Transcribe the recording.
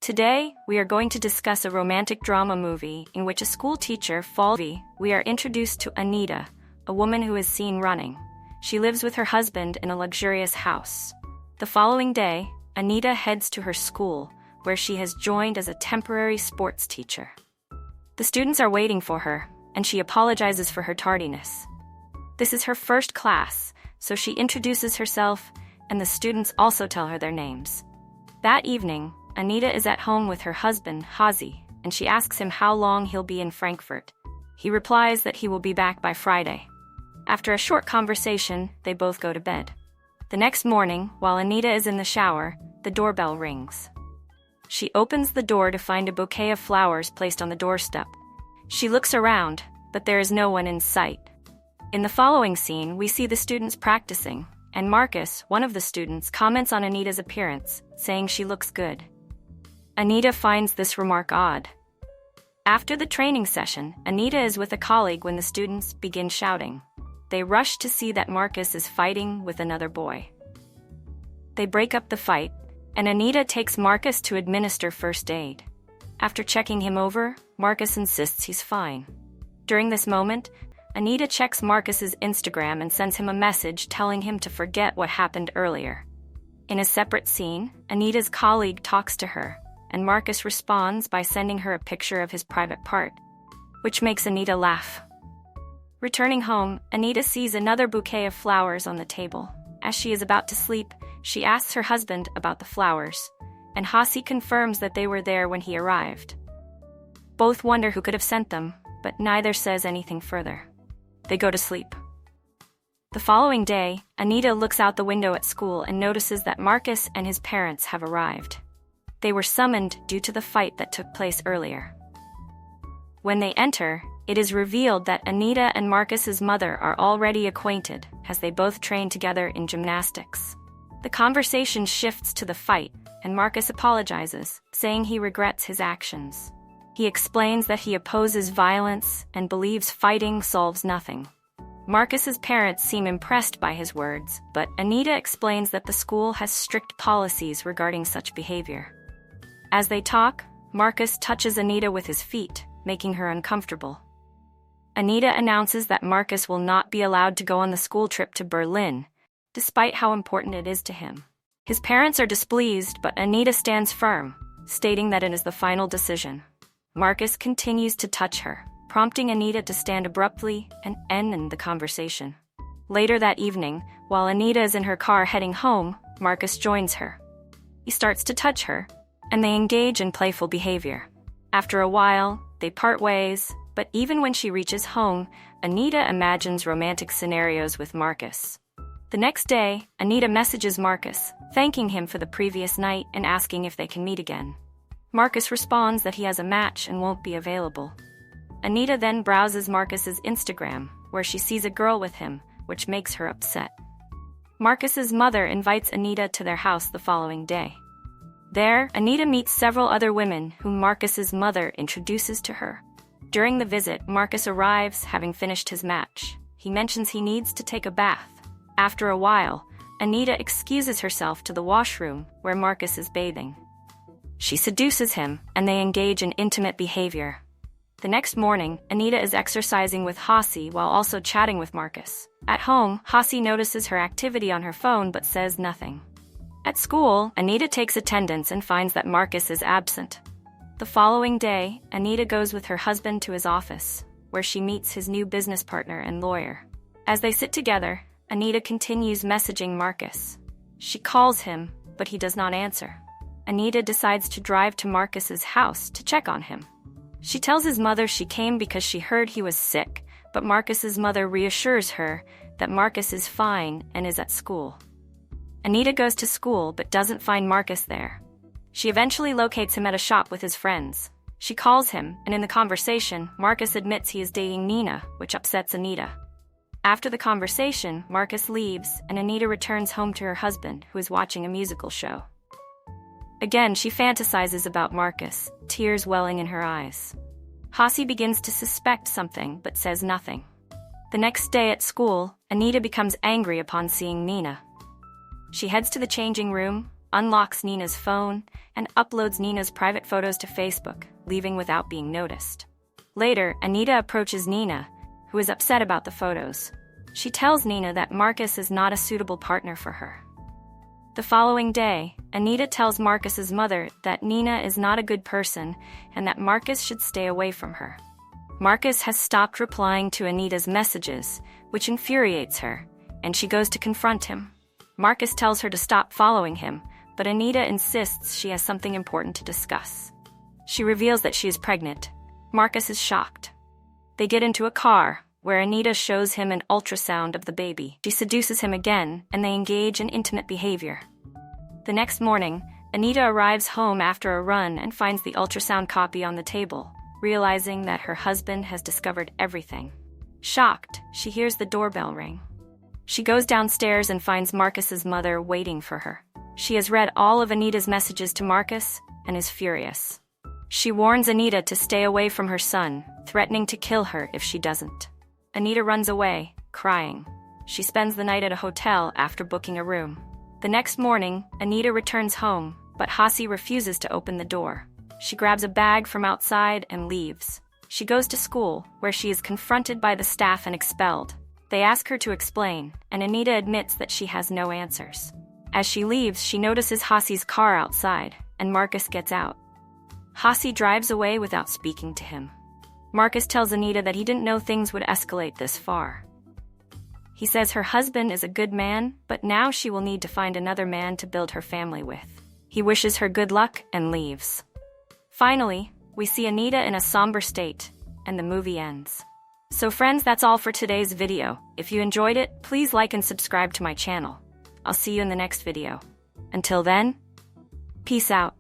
Today, we are going to discuss a romantic drama movie in which a school teacher falls. We are introduced to Anita, a woman who is seen running. She lives with her husband in a luxurious house. The following day, Anita heads to her school, where she has joined as a temporary sports teacher. The students are waiting for her, and she apologizes for her tardiness. This is her first class, so she introduces herself, and the students also tell her their names. That evening, Anita is at home with her husband, Hazi, and she asks him how long he'll be in Frankfurt. He replies that he will be back by Friday. After a short conversation, they both go to bed. The next morning, while Anita is in the shower, the doorbell rings. She opens the door to find a bouquet of flowers placed on the doorstep. She looks around, but there is no one in sight. In the following scene, we see the students practicing, and Marcus, one of the students, comments on Anita's appearance, saying she looks good. Anita finds this remark odd. After the training session, Anita is with a colleague when the students begin shouting. They rush to see that Marcus is fighting with another boy. They break up the fight, and Anita takes Marcus to administer first aid. After checking him over, Marcus insists he's fine. During this moment, Anita checks Marcus's Instagram and sends him a message telling him to forget what happened earlier. In a separate scene, Anita's colleague talks to her, and Marcus responds by sending her a picture of his private part, which makes Anita laugh. Returning home, Anita sees another bouquet of flowers on the table. As she is about to sleep, she asks her husband about the flowers, and Hazi confirms that they were there when he arrived. Both wonder who could have sent them, but neither says anything further. They go to sleep. The following day, Anita looks out the window at school and notices that Marcus and his parents have arrived. They were summoned due to the fight that took place earlier. When they enter, it is revealed that Anita and Marcus's mother are already acquainted, as they both train together in gymnastics. The conversation shifts to the fight, and Marcus apologizes, saying he regrets his actions. He explains that he opposes violence and believes fighting solves nothing. Marcus's parents seem impressed by his words, but Anita explains that the school has strict policies regarding such behavior. As they talk, Marcus touches Anita with his feet, making her uncomfortable. Anita announces that Marcus will not be allowed to go on the school trip to Berlin, despite how important it is to him. His parents are displeased, but Anita stands firm, stating that it is the final decision. Marcus continues to touch her, prompting Anita to stand abruptly and end the conversation. Later that evening, while Anita is in her car heading home, Marcus joins her. He starts to touch her, and they engage in playful behavior. After a while, they part ways, but even when she reaches home, Anita imagines romantic scenarios with Marcus. The next day, Anita messages Marcus, thanking him for the previous night and asking if they can meet again. Marcus responds that he has a match and won't be available. Anita then browses Marcus's Instagram, where she sees a girl with him, which makes her upset. Marcus's mother invites Anita to their house the following day. There, Anita meets several other women whom Marcus's mother introduces to her. During the visit, Marcus arrives, having finished his match. He mentions he needs to take a bath. After a while, Anita excuses herself to the washroom, where Marcus is bathing. She seduces him, and they engage in intimate behavior. The next morning, Anita is exercising with Hazi while also chatting with Marcus. At home, Hazi notices her activity on her phone but says nothing. At school, Anita takes attendance and finds that Marcus is absent. The following day, Anita goes with her husband to his office, where she meets his new business partner and lawyer. As they sit together, Anita continues messaging Marcus. She calls him, but he does not answer. Anita decides to drive to Marcus's house to check on him. She tells his mother she came because she heard he was sick, but Marcus's mother reassures her that Marcus is fine and is at school. Anita goes to school but doesn't find Marcus there. She eventually locates him at a shop with his friends. She calls him, and in the conversation, Marcus admits he is dating Nina, which upsets Anita. After the conversation, Marcus leaves, and Anita returns home to her husband, who is watching a musical show. Again, she fantasizes about Marcus, tears welling in her eyes. Hazi begins to suspect something but says nothing. The next day at school, Anita becomes angry upon seeing Nina. She heads to the changing room, unlocks Nina's phone and uploads Nina's private photos to Facebook, leaving without being noticed. Later, Anita approaches Nina, who is upset about the photos. She tells Nina that Marcus is not a suitable partner for her. The following day, Anita tells Marcus's mother that Nina is not a good person and that Marcus should stay away from her. Marcus has stopped replying to Anita's messages, which infuriates her, and she goes to confront him. Marcus tells her to stop following him, but Anita insists she has something important to discuss. She reveals that she is pregnant. Marcus is shocked. They get into a car, where Anita shows him an ultrasound of the baby. She seduces him again, and they engage in intimate behavior. The next morning, Anita arrives home after a run and finds the ultrasound copy on the table, realizing that her husband has discovered everything. Shocked, she hears the doorbell ring. She goes downstairs and finds Marcus's mother waiting for her. She has read all of Anita's messages to Marcus and is furious. She warns Anita to stay away from her son, threatening to kill her if she doesn't. Anita runs away, crying. She spends the night at a hotel after booking a room. The next morning, Anita returns home, but Hasi refuses to open the door. She grabs a bag from outside and leaves. She goes to school, where she is confronted by the staff and expelled. They ask her to explain, and Anita admits that she has no answers. As she leaves, she notices Hasi's car outside, and Marcus gets out. Hasi drives away without speaking to him. Marcus tells Anita that he didn't know things would escalate this far. He says her husband is a good man, but now she will need to find another man to build her family with. He wishes her good luck and leaves. Finally, we see Anita in a somber state, and the movie ends. So friends, that's all for today's video. If you enjoyed it, please like and subscribe to my channel. I'll see you in the next video. Until then, peace out.